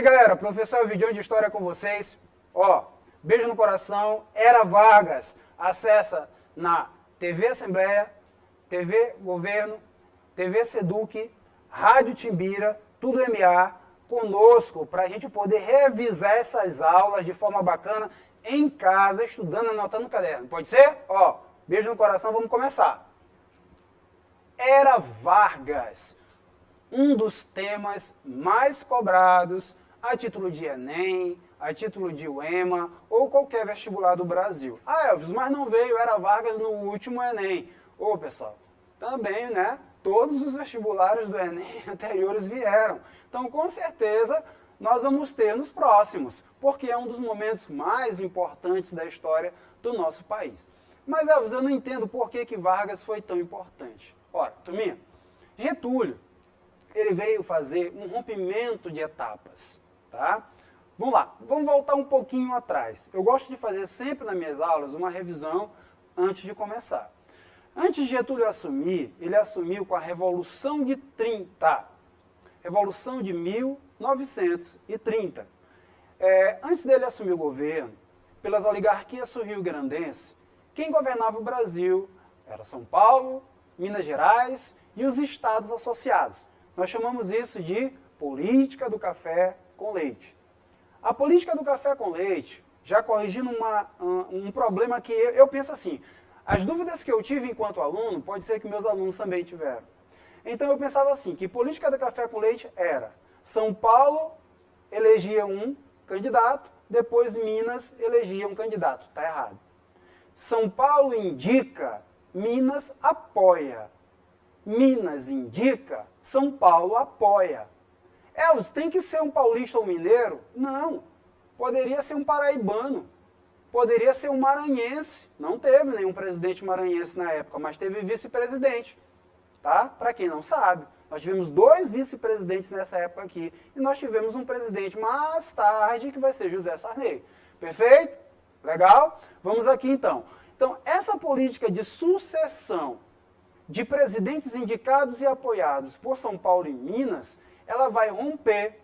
galera, professor Elvidião de História com vocês. Ó, beijo no coração, Era Vargas. Acessa na TV Assembleia, TV Governo, TV Seduc, Rádio Timbira, tudo MA, conosco, para a gente poder revisar essas aulas de forma bacana em casa, estudando, anotando no caderno. Pode ser? Ó, beijo no coração, vamos começar. Era Vargas, um dos temas mais cobrados a título de Enem, a título de UEMA ou qualquer vestibular do Brasil. Ah, Elvis, mas não veio Era Vargas no último Enem. Ô, pessoal, também, né? Todos os vestibulares do Enem anteriores vieram. Então, com certeza, nós vamos ter nos próximos, porque é um dos momentos mais importantes da história do nosso país. Mas, Elvis, eu não entendo por que Vargas foi tão importante. Ora, turminha, Getúlio, ele veio fazer um rompimento de etapas, tá? Vamos lá, vamos voltar um pouquinho atrás. Eu gosto de fazer sempre nas minhas aulas uma revisão antes de começar. Antes de Getúlio assumir, ele assumiu com a Revolução de 30. Revolução de 1930. Antes dele assumir o governo, pelas oligarquias sul-rio-grandenses, quem governava o Brasil era São Paulo, Minas Gerais e os estados associados. Nós chamamos isso de política do café com leite. A política do café com leite, já corrigindo um problema que eu penso assim, as dúvidas que eu tive enquanto aluno, pode ser que meus alunos também tiveram. Então eu pensava assim, que política do café com leite era São Paulo elegia um candidato, depois Minas elegia um candidato. Está errado. São Paulo indica, Minas apoia. Minas indica, São Paulo apoia. Elvis, tem que ser um paulista ou mineiro? Não. Poderia ser um paraibano. Poderia ser um maranhense. Não teve nenhum presidente maranhense na época, mas teve vice-presidente. Tá? Para quem não sabe, nós tivemos 2 vice-presidentes nessa época aqui. E nós tivemos um presidente mais tarde, que vai ser José Sarney. Perfeito? Legal? Vamos aqui então. Então, essa política de sucessão de presidentes indicados e apoiados por São Paulo e Minas, ela vai romper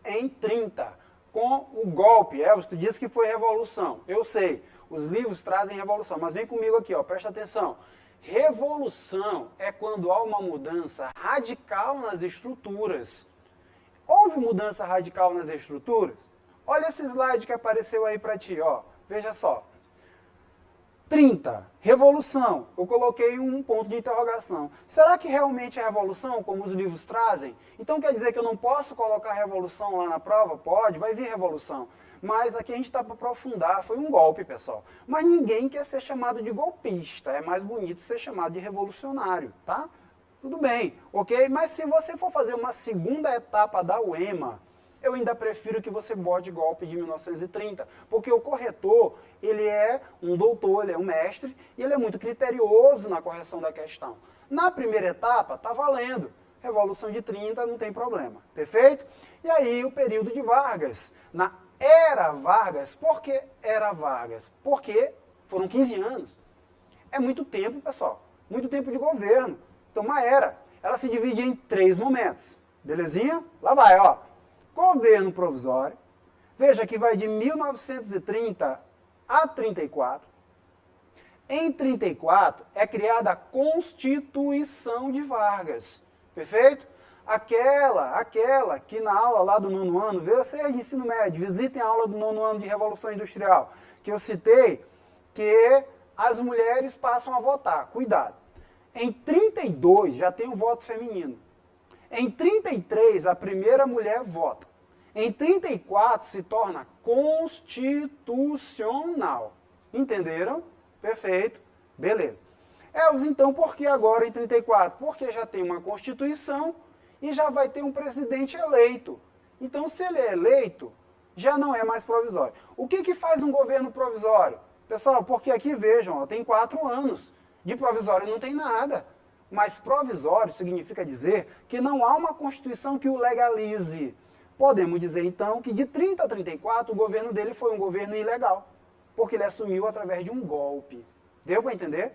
em 30, com o golpe. Elvis, tu disse que foi revolução. Eu sei, os livros trazem revolução, mas vem comigo aqui, ó, presta atenção. Revolução é quando há uma mudança radical nas estruturas. Houve mudança radical nas estruturas? Olha esse slide que apareceu aí para ti, ó. Veja só. 30, revolução. Eu coloquei um ponto de interrogação. Será que realmente é revolução, como os livros trazem? Então quer dizer que eu não posso colocar revolução lá na prova? Pode, vai vir revolução. Mas aqui a gente está para aprofundar, foi um golpe, pessoal. Mas ninguém quer ser chamado de golpista, é mais bonito ser chamado de revolucionário, tá? Tudo bem, ok? Mas se você for fazer uma segunda etapa da UEMA, eu ainda prefiro que você bote golpe de 1930, porque o corretor, ele é um doutor, ele é um mestre, e ele é muito criterioso na correção da questão. Na primeira etapa, está valendo. Revolução de 30, não tem problema. Perfeito? E aí, o período de Vargas. Na Era Vargas, por que Era Vargas? Porque foram 15 anos. É muito tempo, pessoal. Muito tempo de governo. Então, uma era. Ela se divide em 3 momentos. Belezinha? Lá vai, ó. Governo provisório. Veja que vai de 1930 a 34. Em 34 é criada a Constituição de Vargas. Perfeito? Aquela que na aula lá do 9º ano, vocês de ensino médio, visitem a aula do 9º ano de Revolução Industrial, que eu citei, que as mulheres passam a votar. Cuidado. Em 32 já tem o voto feminino. Em 33, a primeira mulher vota. Em 34, se torna constitucional. Entenderam? Perfeito. Beleza. Elvis, então, por que agora em 34? Porque já tem uma Constituição e já vai ter um presidente eleito. Então, se ele é eleito, já não é mais provisório. O que faz um governo provisório? Pessoal, porque aqui, vejam, ó, tem 4 anos. De provisório não tem nada. Mas provisório significa dizer que não há uma Constituição que o legalize. Podemos dizer, então, que de 30 a 34, o governo dele foi um governo ilegal, porque ele assumiu através de um golpe. Deu para entender?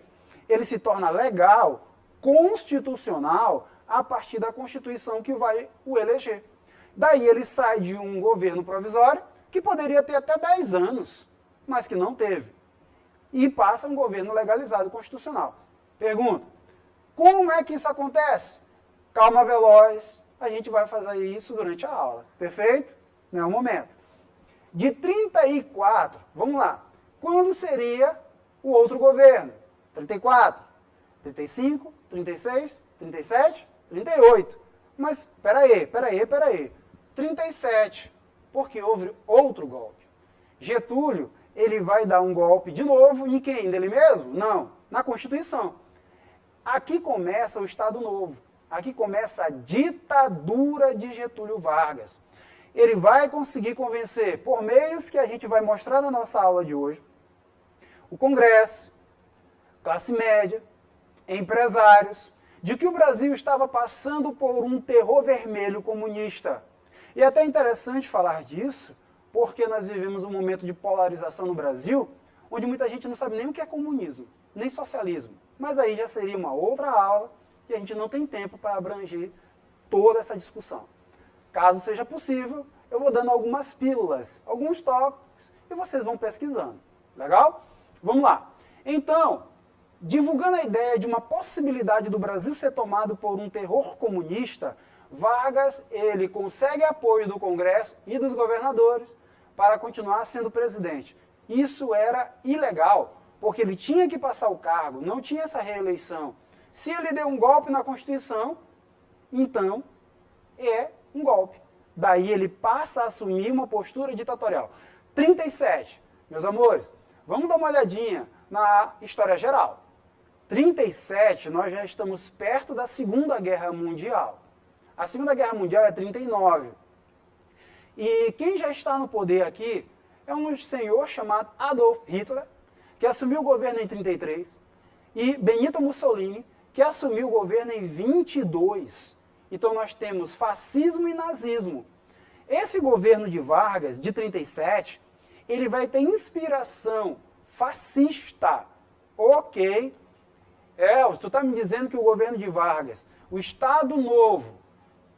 Ele se torna legal, constitucional, a partir da Constituição que vai o eleger. Daí ele sai de um governo provisório, que poderia ter até 10 anos, mas que não teve. E passa um governo legalizado constitucional. Pergunta, como é que isso acontece? Calma veloz, a gente vai fazer isso durante a aula. Perfeito? Não é o momento. De 34, vamos lá. Quando seria o outro governo? 34, 35, 36, 37, 38. Mas, peraí. 37, porque houve outro golpe. Getúlio, ele vai dar um golpe de novo em quem? Dele mesmo? Não, na Constituição. Aqui começa o Estado Novo. Aqui começa a ditadura de Getúlio Vargas. Ele vai conseguir convencer, por meios que a gente vai mostrar na nossa aula de hoje, o Congresso, classe média, empresários, de que o Brasil estava passando por um terror vermelho comunista. E é até interessante falar disso, porque nós vivemos um momento de polarização no Brasil, onde muita gente não sabe nem o que é comunismo, nem socialismo. Mas aí já seria uma outra aula, e a gente não tem tempo para abranger toda essa discussão. Caso seja possível, eu vou dando algumas pílulas, alguns toques, e vocês vão pesquisando. Legal? Vamos lá. Então, divulgando a ideia de uma possibilidade do Brasil ser tomado por um terror comunista, Vargas, ele consegue apoio do Congresso e dos governadores para continuar sendo presidente. Isso era ilegal, porque ele tinha que passar o cargo, não tinha essa reeleição. Se ele deu um golpe na Constituição, então é um golpe. Daí ele passa a assumir uma postura ditatorial. 37, meus amores, vamos dar uma olhadinha na história geral. 37, nós já estamos perto da Segunda Guerra Mundial. A Segunda Guerra Mundial é 39. E quem já está no poder aqui é um senhor chamado Adolf Hitler, que assumiu o governo em 33, e Benito Mussolini, que assumiu o governo em 22. Então nós temos fascismo e nazismo. Esse governo de Vargas, de 37, ele vai ter inspiração fascista. Ok. Elvis, tu está me dizendo que o governo de Vargas, o Estado Novo,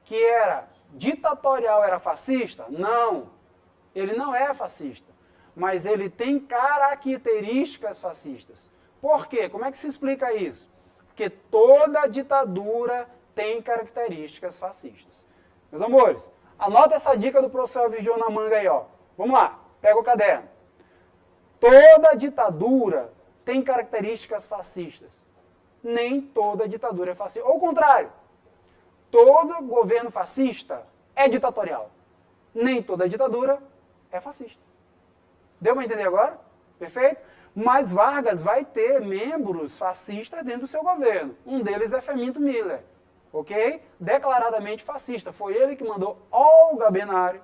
que era ditatorial, era fascista? Não, ele não é fascista, mas ele tem características fascistas. Por quê? Como é que se explica isso? Porque toda ditadura tem características fascistas. Meus amores, anota essa dica do professor Elvis Jô na manga aí, ó. Vamos lá, pega o caderno. Toda ditadura tem características fascistas. Nem toda ditadura é fascista. Ou o contrário, todo governo fascista é ditatorial. Nem toda ditadura é fascista. Deu para entender agora? Perfeito? Mas Vargas vai ter membros fascistas dentro do seu governo. Um deles é Femito Miller, ok? Declaradamente fascista. Foi ele que mandou Olga Benário,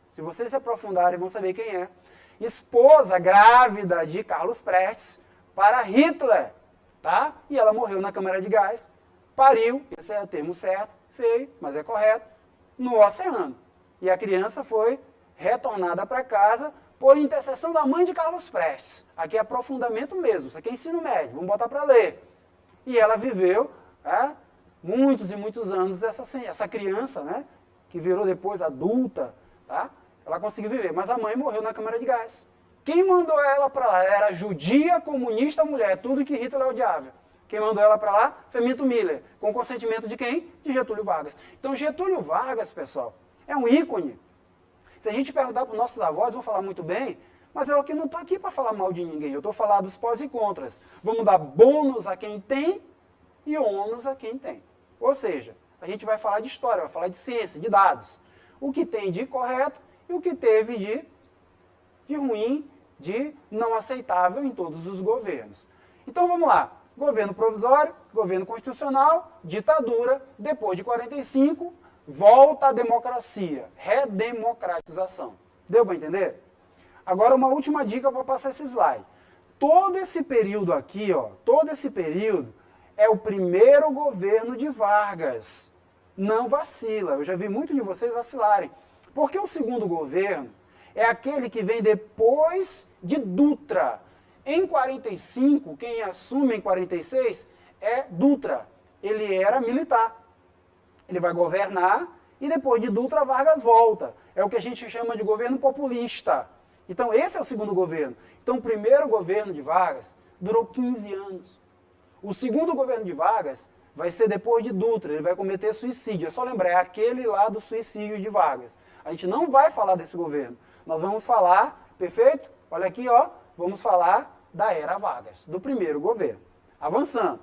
se vocês se aprofundarem vão saber quem é, esposa grávida de Carlos Prestes, para Hitler, tá? E ela morreu na câmara de gás, pariu, esse é o termo certo, feio, mas é correto, no oceano. E a criança foi retornada para casa por intercessão da mãe de Carlos Prestes. Aqui é aprofundamento mesmo, isso aqui é ensino médio, vamos botar para ler. E ela viveu muitos e muitos anos, essa criança, né, que virou depois adulta, tá? Ela conseguiu viver, mas a mãe morreu na câmara de gás. Quem mandou ela para lá? Era judia, comunista, mulher, tudo que Hitler odiava. Quem mandou ela para lá? Femito Miller, com consentimento de quem? De Getúlio Vargas. Então Getúlio Vargas, pessoal, é um ícone. Se a gente perguntar para os nossos avós, vão falar muito bem, mas eu aqui não estou aqui para falar mal de ninguém, eu estou falando dos pós e contras. Vamos dar bônus a quem tem e ônus a quem tem. Ou seja, a gente vai falar de história, vai falar de ciência, de dados. O que tem de correto e o que teve de ruim, de não aceitável em todos os governos. Então vamos lá. Governo provisório, governo constitucional, ditadura, depois de 45, volta à democracia, redemocratização. Deu para entender? Agora uma última dica para passar esse slide. Todo esse período aqui, ó, todo esse período é o primeiro governo de Vargas. Não vacila, eu já vi muitos de vocês vacilarem. Porque o segundo governo é aquele que vem depois de Dutra. Em 45, quem assume em 46 é Dutra. Ele era militar. Ele vai governar e depois de Dutra, Vargas volta. É o que a gente chama de governo populista. Então, esse é o segundo governo. Então, o primeiro governo de Vargas durou 15 anos. O segundo governo de Vargas vai ser depois de Dutra, ele vai cometer suicídio. É só lembrar, é aquele lá do suicídio de Vargas. A gente não vai falar desse governo. Nós vamos falar, perfeito? Olha aqui, ó, vamos falar da era Vargas, do primeiro governo. Avançando.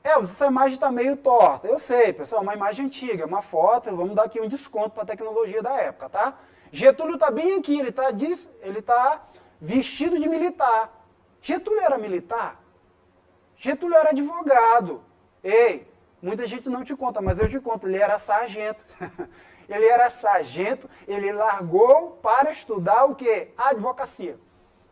Essa imagem está meio torta. Eu sei, pessoal, é uma imagem antiga, uma foto, vamos dar aqui um desconto para a tecnologia da época, tá? Getúlio está bem aqui, ele tá vestido de militar. Getúlio era militar? Getúlio era advogado. Ei, muita gente não te conta, mas eu te conto, ele era sargento. Ele era sargento, ele largou para estudar o quê? A advocacia.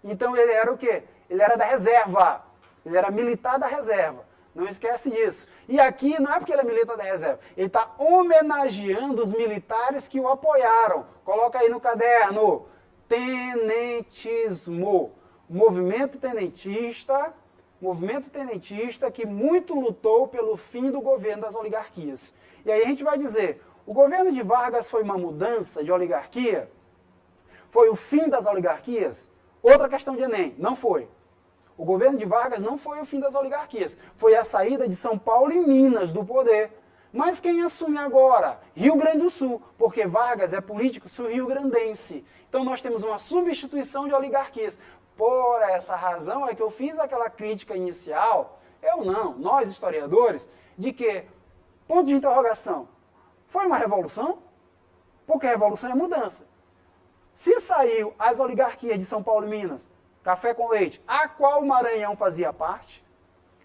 Então ele era o quê? Ele era da reserva. Ele era militar da reserva. Não esquece disso. E aqui não é porque ele é militar da reserva. Ele está homenageando os militares que o apoiaram. Coloca aí no caderno. Tenentismo. Movimento tenentista que muito lutou pelo fim do governo das oligarquias. E aí a gente vai dizer, o governo de Vargas foi uma mudança de oligarquia? Foi o fim das oligarquias? Outra questão de Enem, não foi. O governo de Vargas não foi o fim das oligarquias, foi a saída de São Paulo e Minas do poder. Mas quem assume agora? Rio Grande do Sul, porque Vargas é político sul-rio-grandense. Então nós temos uma substituição de oligarquias. Por essa razão é que eu fiz aquela crítica inicial, nós historiadores, de que, ponto de interrogação, foi uma revolução? Porque revolução é mudança. Se saiu as oligarquias de São Paulo e Minas, café com leite, a qual o Maranhão fazia parte,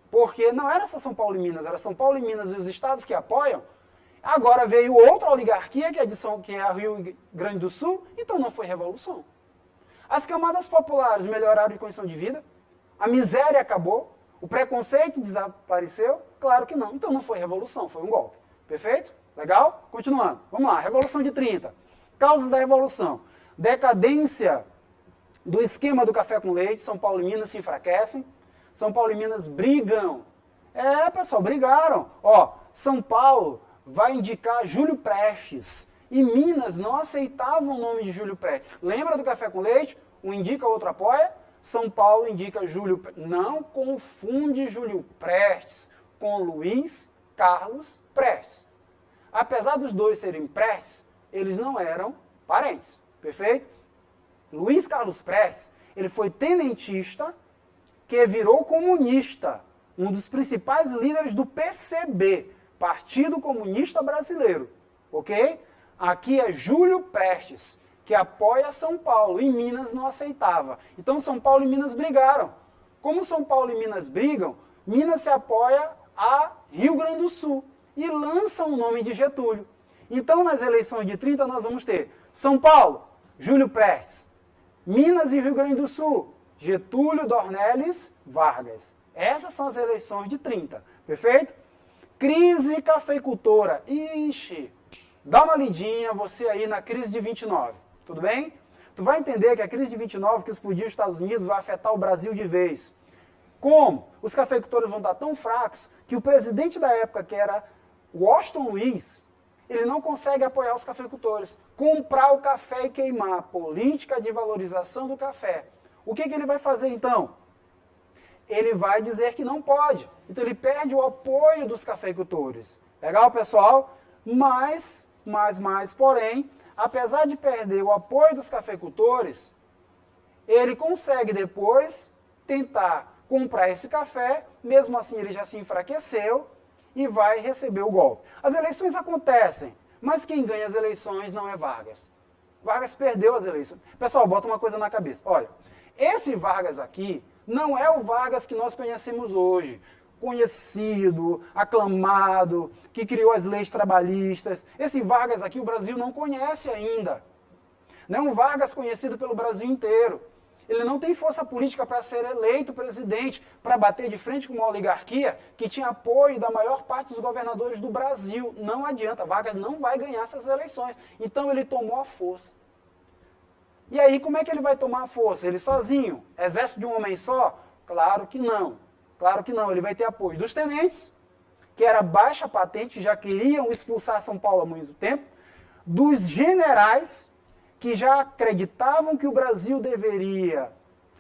porque não era só São Paulo e Minas, era São Paulo e Minas e os estados que apoiam, agora veio outra oligarquia, que é a Rio Grande do Sul, então não foi revolução. As camadas populares melhoraram de condição de vida, a miséria acabou, o preconceito desapareceu? Claro que não, então não foi revolução, foi um golpe. Perfeito? Legal? Continuando. Vamos lá, Revolução de 30. Causas da Revolução. Decadência do esquema do café com leite, São Paulo e Minas se enfraquecem, São Paulo e Minas brigam. Pessoal, brigaram. São Paulo vai indicar Júlio Prestes, e Minas não aceitava o nome de Júlio Prestes. Lembra do café com leite? Um indica, o outro apoia. São Paulo indica Júlio Prestes. Não confunde Júlio Prestes com Luiz Carlos Prestes. Apesar dos dois serem Prestes, eles não eram parentes. Perfeito? Luiz Carlos Prestes, ele foi tenentista que virou comunista, um dos principais líderes do PCB, Partido Comunista Brasileiro, ok? Aqui é Júlio Prestes, que apoia São Paulo, e Minas não aceitava. Então São Paulo e Minas brigaram. Como São Paulo e Minas brigam, Minas se apoia a Rio Grande do Sul e lançam o nome de Getúlio. Então nas eleições de 30 nós vamos ter São Paulo, Júlio Prestes, Minas e Rio Grande do Sul, Getúlio Dornelles Vargas. Essas são as eleições de 30, perfeito? Crise cafeicultora. Ixi, dá uma lidinha você aí na crise de 29, tudo bem? Tu vai entender que a crise de 29 que explodiu nos Estados Unidos vai afetar o Brasil de vez. Como? Os cafeicultores vão estar tão fracos que o presidente da época, que era Washington Luiz, ele não consegue apoiar os cafeicultores. Comprar o café e queimar. Política de valorização do café. O que ele vai fazer então? Ele vai dizer que não pode. Então ele perde o apoio dos cafeicultores. Legal, pessoal? Porém, apesar de perder o apoio dos cafeicultores, ele consegue depois tentar comprar esse café, mesmo assim ele já se enfraqueceu, e vai receber o golpe. As eleições acontecem, mas quem ganha as eleições não é Vargas. Vargas perdeu as eleições. Pessoal, bota uma coisa na cabeça. Olha, esse Vargas aqui não é o Vargas que nós conhecemos hoje. Conhecido, aclamado, que criou as leis trabalhistas. Esse Vargas aqui o Brasil não conhece ainda. Não é um Vargas conhecido pelo Brasil inteiro. Ele não tem força política para ser eleito presidente, para bater de frente com uma oligarquia que tinha apoio da maior parte dos governadores do Brasil. Não adianta, Vargas não vai ganhar essas eleições. Então ele tomou a força. E aí como é que ele vai tomar a força? Ele sozinho? Exército de um homem só? Claro que não. Claro que não. Ele vai ter apoio dos tenentes que era baixa patente, já queriam expulsar São Paulo há muito tempo, dos generais que já acreditavam que o Brasil deveria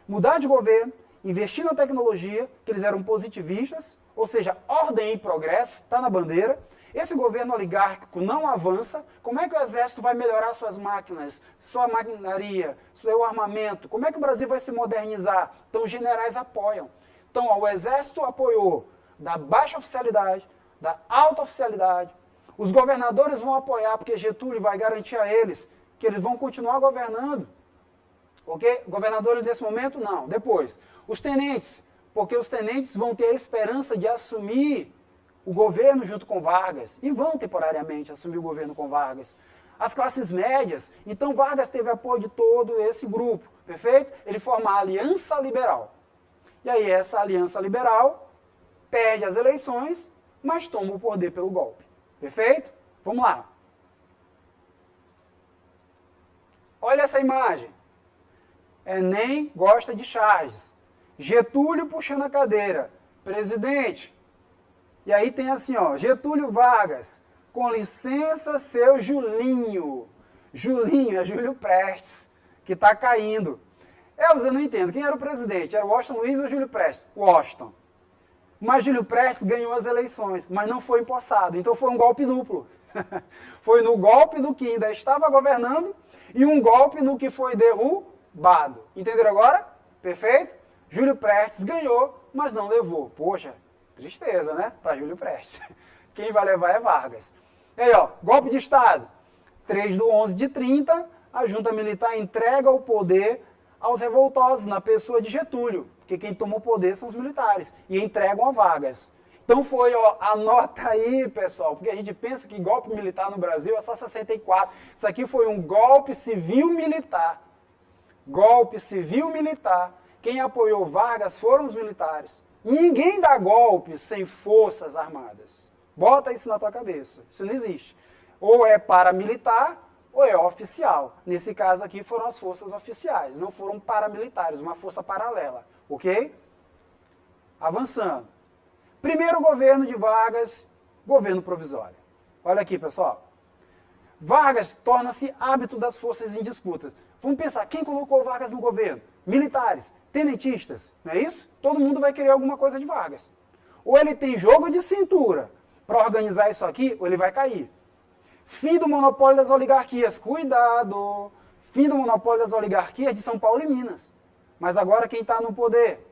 mudar de governo, investir na tecnologia, que eles eram positivistas, ou seja, ordem e progresso, está na bandeira. Esse governo oligárquico não avança. Como é que o exército vai melhorar suas máquinas, sua maquinaria, seu armamento? Como é que o Brasil vai se modernizar? Então os generais apoiam. Então ó, o exército apoiou da baixa oficialidade, da alta oficialidade. Os governadores vão apoiar, porque Getúlio vai garantir a eles que eles vão continuar governando. Ok? Governadores nesse momento, não. Depois, os tenentes, porque os tenentes vão ter a esperança de assumir o governo junto com Vargas, e vão temporariamente assumir o governo com Vargas. As classes médias, então Vargas teve apoio de todo esse grupo, perfeito? Ele forma a Aliança Liberal. E aí essa Aliança Liberal perde as eleições, mas toma o poder pelo golpe. Perfeito? Vamos lá. Olha essa imagem. Enem gosta de charges. Getúlio puxando a cadeira. Presidente. E aí tem assim, ó, Getúlio Vargas. Com licença, seu Julinho. Julinho é Júlio Prestes, que está caindo. Eu não entendo. Quem era o presidente? Era o Washington Luiz ou Júlio Prestes? Washington. Mas Júlio Prestes ganhou as eleições, mas não foi empossado. Então foi um golpe duplo. Foi no golpe do que ainda estava governando e um golpe no que foi derrubado. Entenderam agora? Perfeito? Júlio Prestes ganhou, mas não levou. Poxa, tristeza, né? Para Júlio Prestes. Quem vai levar é Vargas. E aí, ó, golpe de Estado. 3/11/30, a junta militar entrega o poder aos revoltosos, na pessoa de Getúlio, porque quem tomou o poder são os militares, e entregam a Vargas. Então foi, ó, anota aí, pessoal, porque a gente pensa que golpe militar no Brasil é só 64. Isso aqui foi um golpe civil-militar. Golpe civil-militar. Quem apoiou Vargas foram os militares. Ninguém dá golpe sem forças armadas. Bota isso na tua cabeça. Isso não existe. Ou é paramilitar, ou é oficial. Nesse caso aqui foram as forças oficiais, não foram paramilitares, uma força paralela. Ok? Avançando. Primeiro governo de Vargas, governo provisório. Olha aqui, pessoal. Vargas torna-se hábito das forças em disputas. Vamos pensar, quem colocou Vargas no governo? Militares, tenentistas, não é isso? Todo mundo vai querer alguma coisa de Vargas. Ou ele tem jogo de cintura para organizar isso aqui, ou ele vai cair. Fim do monopólio das oligarquias. Cuidado! Fim do monopólio das oligarquias de São Paulo e Minas. Mas agora quem está no poder?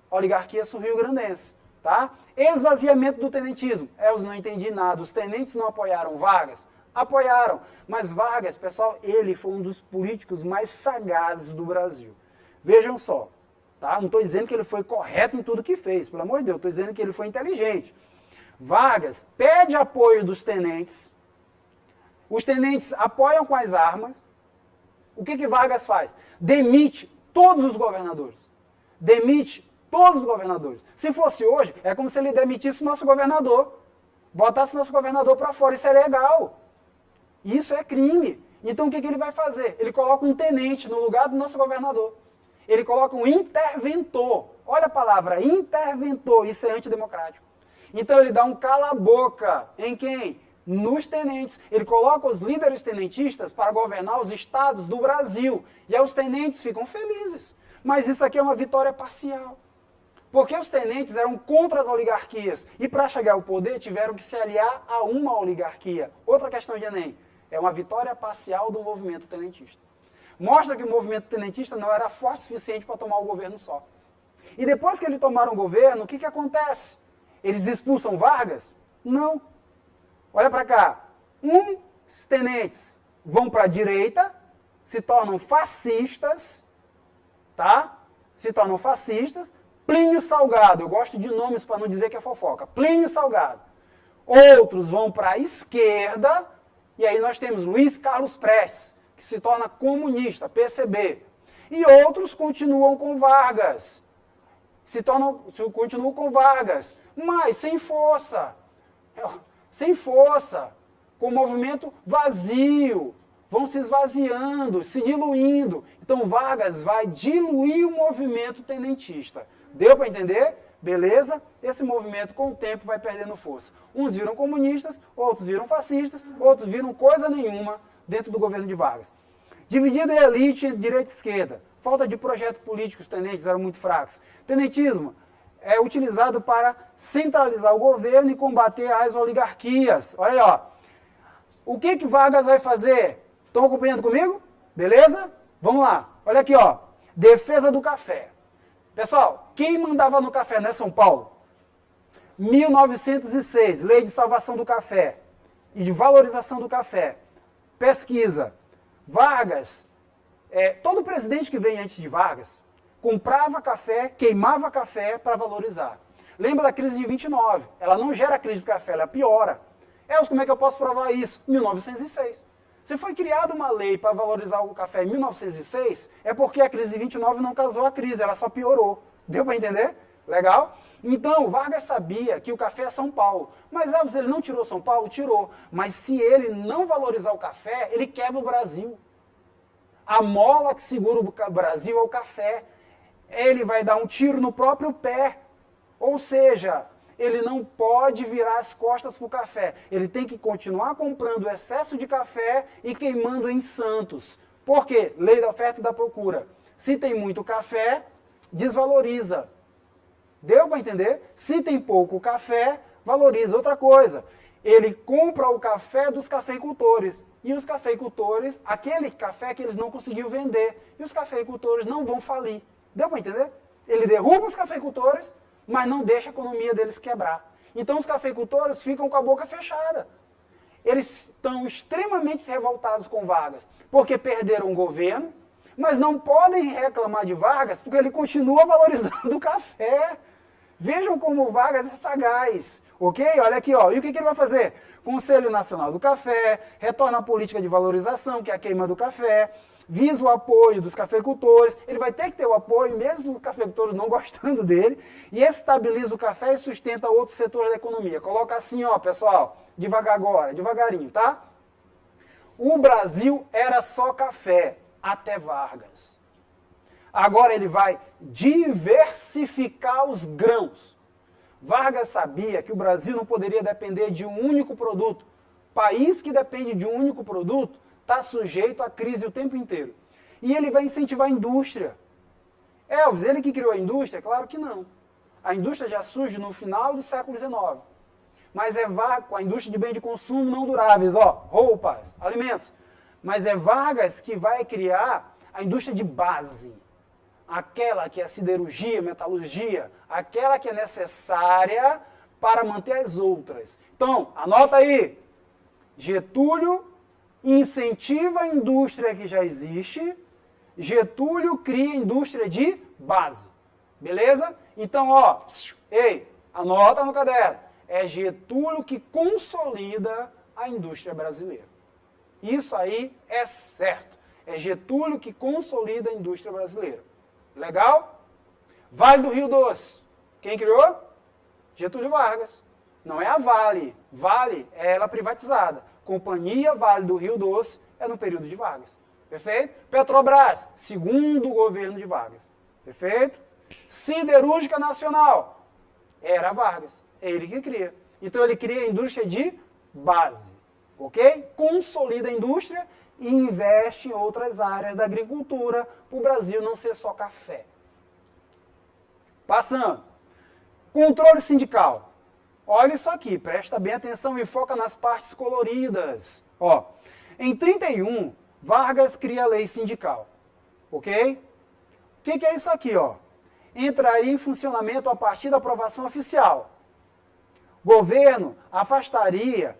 Oligarquia sul-rio-grandense. Tá? Esvaziamento do tenentismo. Eu não entendi nada. Os tenentes não apoiaram Vargas? Apoiaram. Mas Vargas, pessoal, ele foi um dos políticos mais sagazes do Brasil. Vejam só. Tá? Não estou dizendo que ele foi correto em tudo que fez. Pelo amor de Deus. Estou dizendo que ele foi inteligente. Vargas pede apoio dos tenentes. Os tenentes apoiam com as armas. O que Vargas faz? Demite todos os governadores. Demite todos os governadores. Se fosse hoje, é como se ele demitisse o nosso governador. Botasse o nosso governador para fora. Isso é legal. Isso é crime. Então o que ele vai fazer? Ele coloca um tenente no lugar do nosso governador. Ele coloca um interventor. Olha a palavra, interventor. Isso é antidemocrático. Então ele dá um cala-boca em quem? Nos tenentes. Ele coloca os líderes tenentistas para governar os estados do Brasil. E aí os tenentes ficam felizes. Mas isso aqui é uma vitória parcial. Porque os tenentes eram contra as oligarquias. E para chegar ao poder tiveram que se aliar a uma oligarquia. Outra questão de Enem. É uma vitória parcial do movimento tenentista. Mostra que o movimento tenentista não era forte o suficiente para tomar o governo só. E depois que eles tomaram o governo, o que acontece? Eles expulsam Vargas? Não. Olha para cá. Os tenentes vão para a direita, se tornam fascistas, tá? Se tornam fascistas. Plínio Salgado, eu gosto de nomes para não dizer que é fofoca. Plínio Salgado. Outros vão para a esquerda, e aí nós temos Luiz Carlos Prestes, que se torna comunista, PCB. E outros continuam com Vargas. Continuam com Vargas, mas sem força. Sem força, com o movimento vazio, vão se esvaziando, se diluindo. Então Vargas vai diluir o movimento tenentista. Deu para entender? Beleza? Esse movimento, com o tempo, vai perdendo força. Uns viram comunistas, outros viram fascistas, outros viram coisa nenhuma dentro do governo de Vargas. Dividido em elite entre direita e esquerda. Falta de projeto político, os tenentes eram muito fracos. Tenentismo é utilizado para centralizar o governo e combater as oligarquias. Olha aí, ó. O que Vargas vai fazer? Estão acompanhando comigo? Beleza? Vamos lá. Olha aqui, ó. Defesa do café. Pessoal, quem mandava no café, não é São Paulo? 1906, Lei de Salvação do Café e de Valorização do Café. Pesquisa. Vargas, todo presidente que vem antes de Vargas, comprava café, queimava café para valorizar. Lembra da crise de 29? Ela não gera a crise do café, ela piora. Como é que eu posso provar isso? 1906. Se foi criada uma lei para valorizar o café em 1906, é porque a crise de 29 não causou a crise, ela só piorou. Deu para entender? Legal? Então, Vargas sabia que o café é São Paulo. Mas Elvis, ele não tirou São Paulo? Tirou. Mas se ele não valorizar o café, ele quebra o Brasil. A mola que segura o Brasil é o café. Ele vai dar um tiro no próprio pé. Ou seja, ele não pode virar as costas para o café. Ele tem que continuar comprando excesso de café e queimando em Santos. Por quê? Lei da oferta e da procura. Se tem muito café, desvaloriza. Deu para entender? Se tem pouco café, valoriza. Outra coisa, ele compra o café dos cafeicultores. E os cafeicultores, aquele café que eles não conseguiram vender. E os cafeicultores não vão falir. Deu para entender? Ele derruba os cafeicultores, mas não deixa a economia deles quebrar. Então os cafeicultores ficam com a boca fechada. Eles estão extremamente revoltados com Vargas, porque perderam o governo, mas não podem reclamar de Vargas, porque ele continua valorizando o café. Vejam como o Vargas é sagaz, ok? Olha aqui, ó. E o que ele vai fazer? Conselho Nacional do Café, retorna a política de valorização, que é a queima do café, visa o apoio dos cafeicultores, ele vai ter que ter o apoio, mesmo os cafeicultores não gostando dele, e estabiliza o café e sustenta outros setores da economia. Coloca assim, ó, pessoal, devagar agora, devagarinho, tá? O Brasil era só café, até Vargas. Agora ele vai diversificar os grãos. Vargas sabia que o Brasil não poderia depender de um único produto. País que depende de um único produto está sujeito à crise o tempo inteiro. E ele vai incentivar a indústria. Elvis, ele que criou a indústria? Claro que não. A indústria já surge no final do século XIX. Mas é Vargas, com a indústria de bens de consumo não duráveis, ó, roupas, alimentos. Mas é Vargas que vai criar a indústria de base. Aquela que é siderurgia, metalurgia, aquela que é necessária para manter as outras. Então, anota aí. Getúlio incentiva a indústria que já existe. Getúlio cria indústria de base. Beleza? Então, ó, anota no caderno. É Getúlio que consolida a indústria brasileira. Isso aí é certo. É Getúlio que consolida a indústria brasileira. Legal? Vale do Rio Doce. Quem criou? Getúlio Vargas. Não é a Vale. Vale é ela privatizada. Companhia Vale do Rio Doce é no período de Vargas. Perfeito? Petrobras, segundo o governo de Vargas. Perfeito? Siderúrgica Nacional. Era Vargas. É ele que cria. Então ele cria a indústria de base. Ok? Consolida a indústria e investe em outras áreas da agricultura para o Brasil não ser só café. Passando. Controle sindical. Olha isso aqui, presta bem atenção e foca nas partes coloridas. Ó, em 31, Vargas cria a lei sindical. Ok? O que é isso aqui? Ó? Entraria em funcionamento a partir da aprovação oficial. Governo afastaria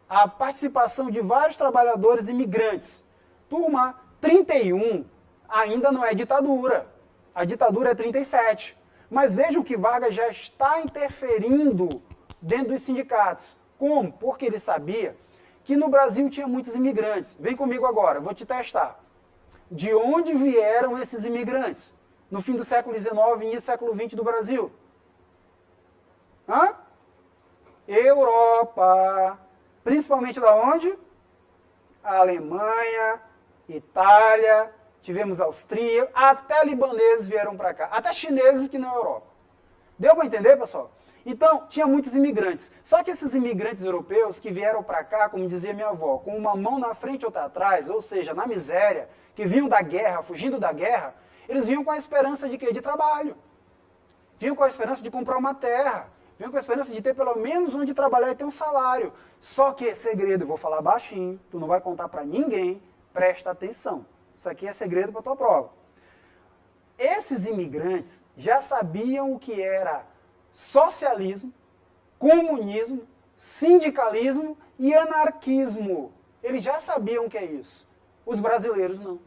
a participação de vários trabalhadores imigrantes. Turma, 31 ainda não é ditadura. A ditadura é 37. Mas vejam que Vargas já está interferindo dentro dos sindicatos. Como? Porque ele sabia que no Brasil tinha muitos imigrantes. Vem comigo agora, vou te testar. De onde vieram esses imigrantes? No fim do século XIX e início do século XX do Brasil? Hã? Europa. Principalmente da onde? A Alemanha, Itália, tivemos Austríacos, até libaneses vieram para cá, até chineses que na Europa. Deu para entender, pessoal? Então, tinha muitos imigrantes. Só que esses imigrantes europeus que vieram para cá, como dizia minha avó, com uma mão na frente e outra atrás, ou seja, na miséria, que vinham da guerra, fugindo da guerra, eles vinham com a esperança de quê? De trabalho. Vinham com a esperança de comprar uma terra. Vinham com a esperança de ter pelo menos onde trabalhar e ter um salário. Só que, segredo, eu vou falar baixinho, tu não vai contar para ninguém, presta atenção. Isso aqui é segredo para a tua prova. Esses imigrantes já sabiam o que era socialismo, comunismo, sindicalismo e anarquismo. Eles já sabiam o que é isso. Os brasileiros não.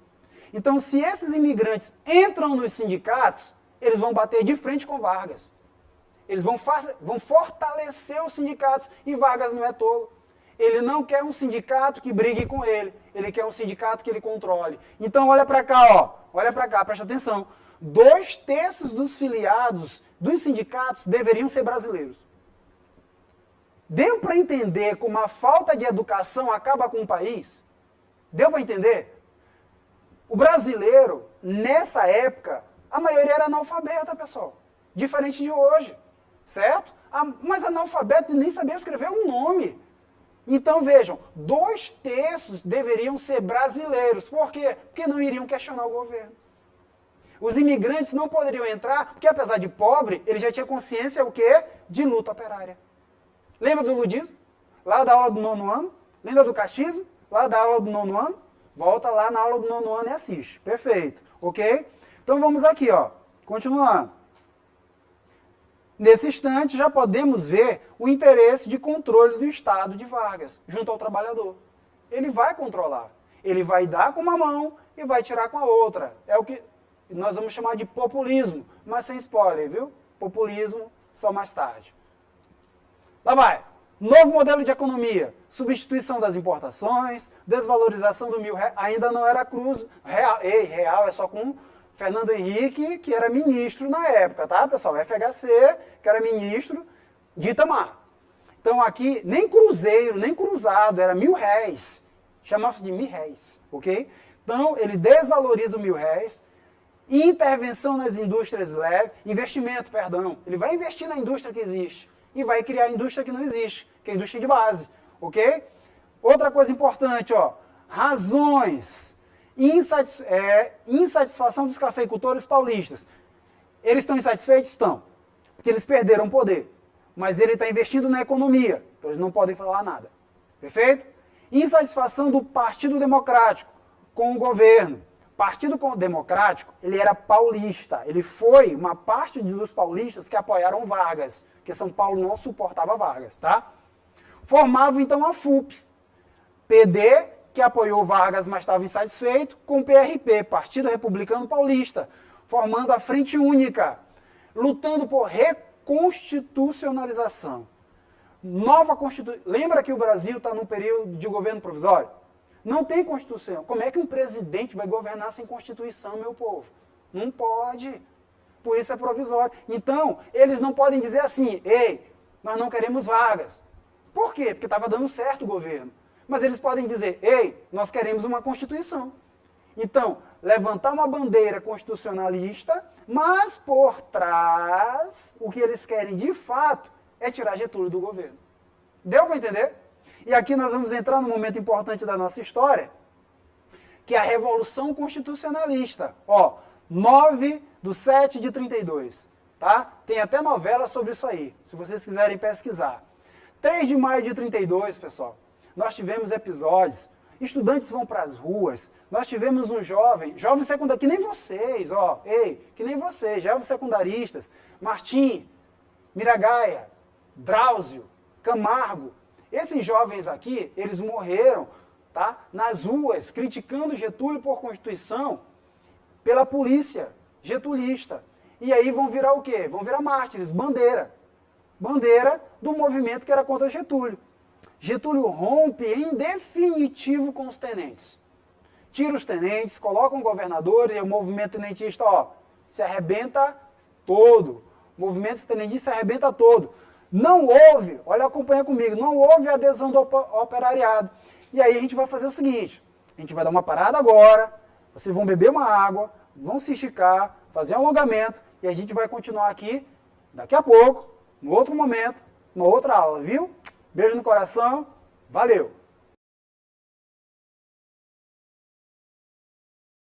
Então, se esses imigrantes entram nos sindicatos, eles vão bater de frente com Vargas. Eles vão fortalecer os sindicatos. E Vargas não é tolo. Ele não quer um sindicato que brigue com ele. Ele quer um sindicato que ele controle. Então, olha para cá, ó. Olha para cá, presta atenção. 2/3 dos filiados dos sindicatos deveriam ser brasileiros. Deu para entender como a falta de educação acaba com o país? Deu para entender? O brasileiro, nessa época, a maioria era analfabeta, pessoal. Diferente de hoje, certo? Mas analfabeto nem sabia escrever um nome. Então, vejam, 2/3 deveriam ser brasileiros. Por quê? Porque não iriam questionar o governo. Os imigrantes não poderiam entrar, porque apesar de pobre, ele já tinha consciência o quê? De luta operária. Lembra do ludismo? Lá da aula do 9º ano? Lembra do caxismo? Lá da aula do 9º ano? Volta lá na aula do 9º ano e assiste. Perfeito. Ok? Então vamos aqui, ó. Continuando. Nesse instante já podemos ver o interesse de controle do Estado de Vargas, junto ao trabalhador. Ele vai controlar. Ele vai dar com uma mão e vai tirar com a outra. É o que nós vamos chamar de populismo, mas sem spoiler, viu? Populismo só mais tarde. Lá vai. Novo modelo de economia. Substituição das importações, desvalorização do R$1.000. Ainda não era cruz. Real, real é só com Fernando Henrique, que era ministro na época, tá, pessoal? FHC, que era ministro de Itamar. Então aqui, nem cruzeiro, nem cruzado, era R$1.000. Chamava-se de R$1.000, ok? Então, ele desvaloriza o R$1.000. Intervenção nas indústrias leves, investimento, perdão. Ele vai investir na indústria que existe e vai criar a indústria que não existe, que é a indústria de base, ok? Outra coisa importante, ó, razões, insatisfação dos cafeicultores paulistas. Eles estão insatisfeitos? Estão, porque eles perderam poder, mas ele está investindo na economia, então eles não podem falar nada, perfeito? Insatisfação do Partido Democrático com o governo. Partido Democrático, ele era paulista. Ele foi uma parte dos paulistas que apoiaram Vargas, porque São Paulo não suportava Vargas, tá? Formava então a FUP, PD, que apoiou Vargas, mas estava insatisfeito, com o PRP, Partido Republicano Paulista, formando a Frente Única, lutando por reconstitucionalização. Nova Constituição. Lembra que o Brasil está num período de governo provisório? Não tem Constituição. Como é que um presidente vai governar sem Constituição, meu povo? Não pode. Por isso é provisório. Então, eles não podem dizer assim, ei, nós não queremos Vargas. Por quê? Porque estava dando certo o governo. Mas eles podem dizer, ei, nós queremos uma Constituição. Então, levantar uma bandeira constitucionalista, mas por trás, o que eles querem de fato é tirar Getúlio do governo. Deu para entender? E aqui nós vamos entrar num momento importante da nossa história, que é a Revolução Constitucionalista. Ó, 9/7/32, tá? Tem até novela sobre isso aí, se vocês quiserem pesquisar. 3 de maio de 32, pessoal, nós tivemos episódios, estudantes vão para as ruas, nós tivemos um jovem secundário, que nem vocês, ó, ei, que nem vocês, jovens secundaristas, Martim, Miragaia, Drauzio, Camargo. Esses jovens aqui, eles morreram, tá, nas ruas, criticando Getúlio por Constituição, pela polícia getulista. E aí vão virar o quê? Vão virar mártires, bandeira. Bandeira do movimento que era contra Getúlio. Getúlio rompe em definitivo com os tenentes. Tira os tenentes, coloca um governador e o movimento tenentista, ó, se arrebenta todo. O movimento tenentista se arrebenta todo. Não houve, olha, acompanha comigo, não houve adesão do operariado. E aí a gente vai fazer o seguinte, a gente vai dar uma parada agora, vocês vão beber uma água, vão se esticar, fazer um alongamento, e a gente vai continuar aqui daqui a pouco, no outro momento, uma outra aula, viu? Beijo no coração, valeu!